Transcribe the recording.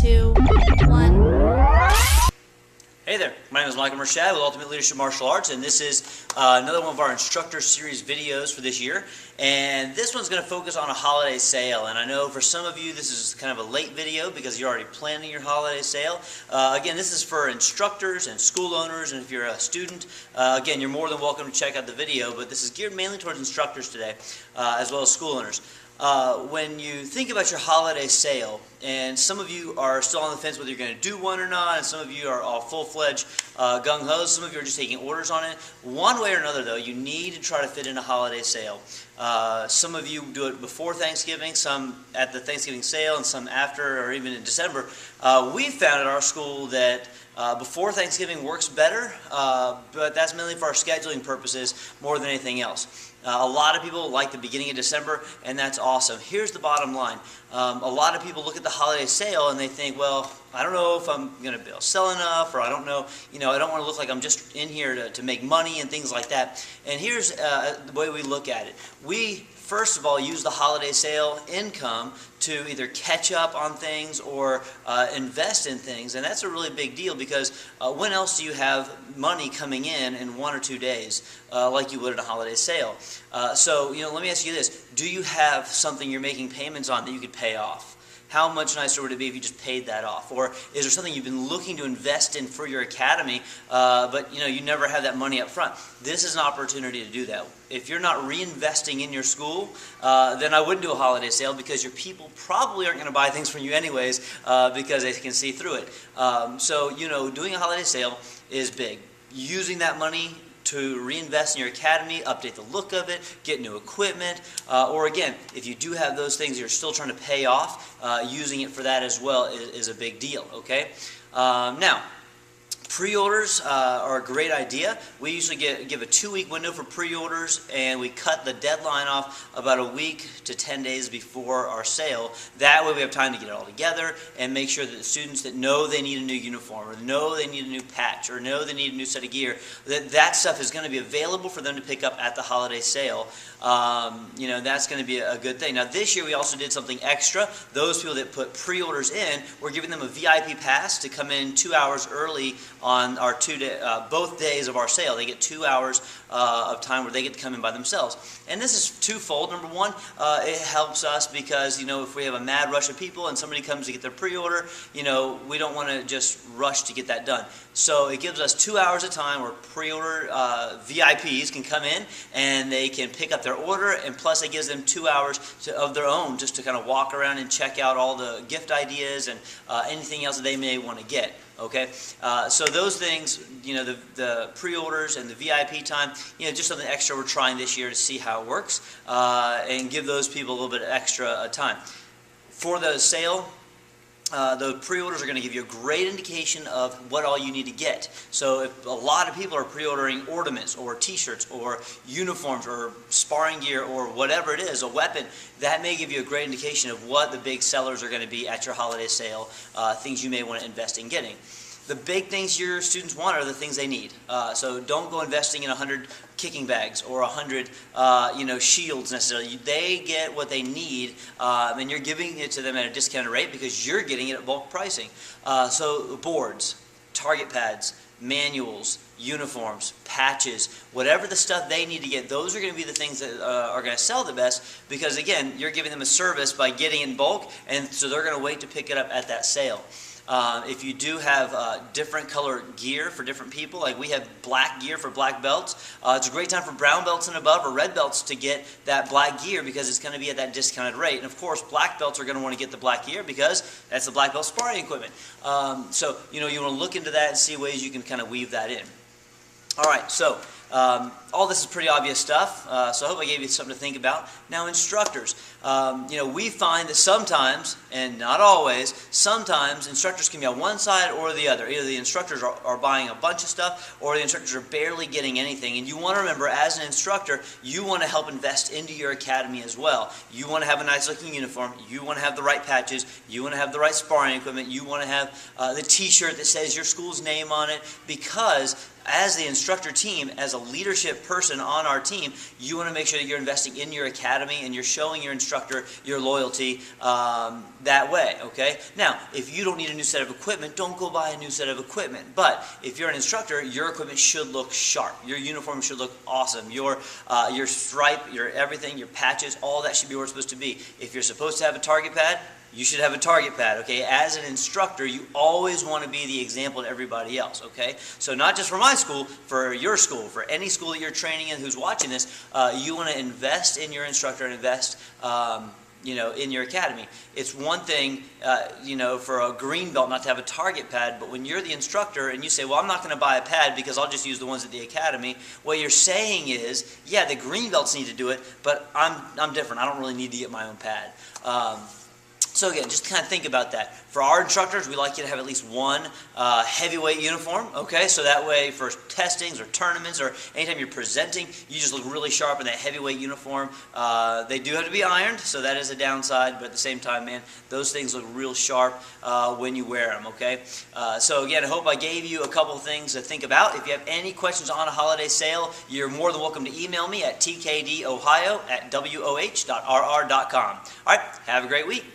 2, 1. Hey there, my name is Mershad with Ultimate Leadership Martial Arts, and this is another one of our Instructor Series videos for this year. And this one's going to focus on a holiday sale. And I know for some of you this is kind of a late video because you're already planning your holiday sale. Again, this is for instructors and school owners, and if you're a student, again, you're more than welcome to check out the video, but this is geared mainly towards instructors today, as well as school owners. When you think about your holiday sale, and some of you are still on the fence whether you're going to do one or not, and some of you are all full-fledged gung-ho, some of you are just taking orders on it. One way or another, though, you need to try to fit in a holiday sale. Some of you do it before Thanksgiving, some at the Thanksgiving sale, and some after or even in December. We found at our school that before Thanksgiving works better, but that's mainly for our scheduling purposes more than anything else. A lot of people like the beginning of December, and that's awesome. Here's the bottom line. A lot of people look at the holiday sale and they think, well, I don't know if I'm going to be able to sell enough, or I don't know, I don't want to look like I'm just in here to make money and things like that. And here's the way we look at it. We, first of all, use the holiday sale income to either catch up on things or invest in things, and that's a really big deal because when else do you have money coming in 1 or 2 days like you would at a holiday sale? So let me ask you this: do you have something you're making payments on that you could pay off? How much nicer would it be if you just paid that off? Or is there something you've been looking to invest in for your academy, but you never have that money up front? This is an opportunity to do that. If you're not reinvesting in your school, then I wouldn't do a holiday sale because your people probably aren't going to buy things from you anyways because they can see through it. So doing a holiday sale is big. Using that money to reinvest in your academy, update the look of it, get new equipment, or again, if you do have those things you're still trying to pay off, using it for that as well is a big deal, okay? Now, pre-orders are a great idea. We usually give a 2-week window for pre-orders, and we cut the deadline off about a week to 10 days before our sale. That way we have time to get it all together and make sure that the students that know they need a new uniform, or know they need a new patch, or know they need a new set of gear, that stuff is going to be available for them to pick up at the holiday sale. That's going to be a good thing. Now this year we also did something extra. Those people that put pre-orders in, we're giving them a VIP pass to come in 2 hours early on our both days of our sale. They get 2 hours of time where they get to come in by themselves. And this is twofold. Number one, it helps us because if we have a mad rush of people and somebody comes to get their pre-order, we don't want to just rush to get that done. So it gives us 2 hours of time where pre-order VIPs can come in and they can pick up their order, and plus it gives them 2 hours of their own just to kind of walk around and check out all the gift ideas and anything else that they may want to get. Okay, so those things, the pre-orders and the VIP time, just something extra we're trying this year to see how it works, and give those people a little bit extra time. For the sale, the pre-orders are going to give you a great indication of what all you need to get. So if a lot of people are pre-ordering ornaments or t-shirts or uniforms or sparring gear or whatever it is, a weapon, that may give you a great indication of what the big sellers are going to be at your holiday sale, things you may want to invest in getting. The big things your students want are the things they need. So don't go investing in 100 kicking bags or 100 shields necessarily. They get what they need, and you're giving it to them at a discounted rate because you're getting it at bulk pricing. So boards, target pads, manuals, uniforms, patches, whatever the stuff they need to get, those are going to be the things that are going to sell the best because, again, you're giving them a service by getting it in bulk, and so they're going to wait to pick it up at that sale. If you do have different color gear for different people, like we have black gear for black belts, it's a great time for brown belts and above or red belts to get that black gear because it's going to be at that discounted rate. And of course, black belts are going to want to get the black gear because that's the black belt sparring equipment. So you want to look into that and see ways you can kind of weave that in. All right, so all this is pretty obvious stuff, so I hope I gave you something to think about. Now, instructors, we find that sometimes, and not always, sometimes instructors can be on one side or the other. Either the instructors are buying a bunch of stuff, or the instructors are barely getting anything. And you want to remember, as an instructor, you want to help invest into your academy as well. You want to have a nice-looking uniform. You want to have the right patches. You want to have the right sparring equipment. You want to have the T-shirt that says your school's name on it, because as the instructor team, as a leadership person on our team, you want to make sure that you're investing in your academy and you're showing your instructor your loyalty that way, okay? Now, if you don't need a new set of equipment, don't go buy a new set of equipment. But if you're an instructor, your equipment should look sharp. Your uniform should look awesome. Your stripe, your everything, your patches, all that should be where it's supposed to be. If you're supposed to have a target pad, you should have a target pad, okay? As an instructor, you always want to be the example to everybody else, okay? So not just for my school, for your school, for any school that you're training in who's watching this, you want to invest in your instructor and invest in your academy. It's one thing, for a green belt not to have a target pad, but when you're the instructor and you say, well, I'm not going to buy a pad because I'll just use the ones at the academy, what you're saying is, yeah, the green belts need to do it, but I'm different. I don't really need to get my own pad. So again, just kind of think about that. For our instructors, we like you to have at least one heavyweight uniform, okay? So that way for testings or tournaments or anytime you're presenting, you just look really sharp in that heavyweight uniform. They do have to be ironed, so that is a downside, but at the same time, man, those things look real sharp when you wear them, okay? So again, I hope I gave you a couple of things to think about. If you have any questions on a holiday sale, you're more than welcome to email me at tkdohio@woh.rr.com. All right, have a great week.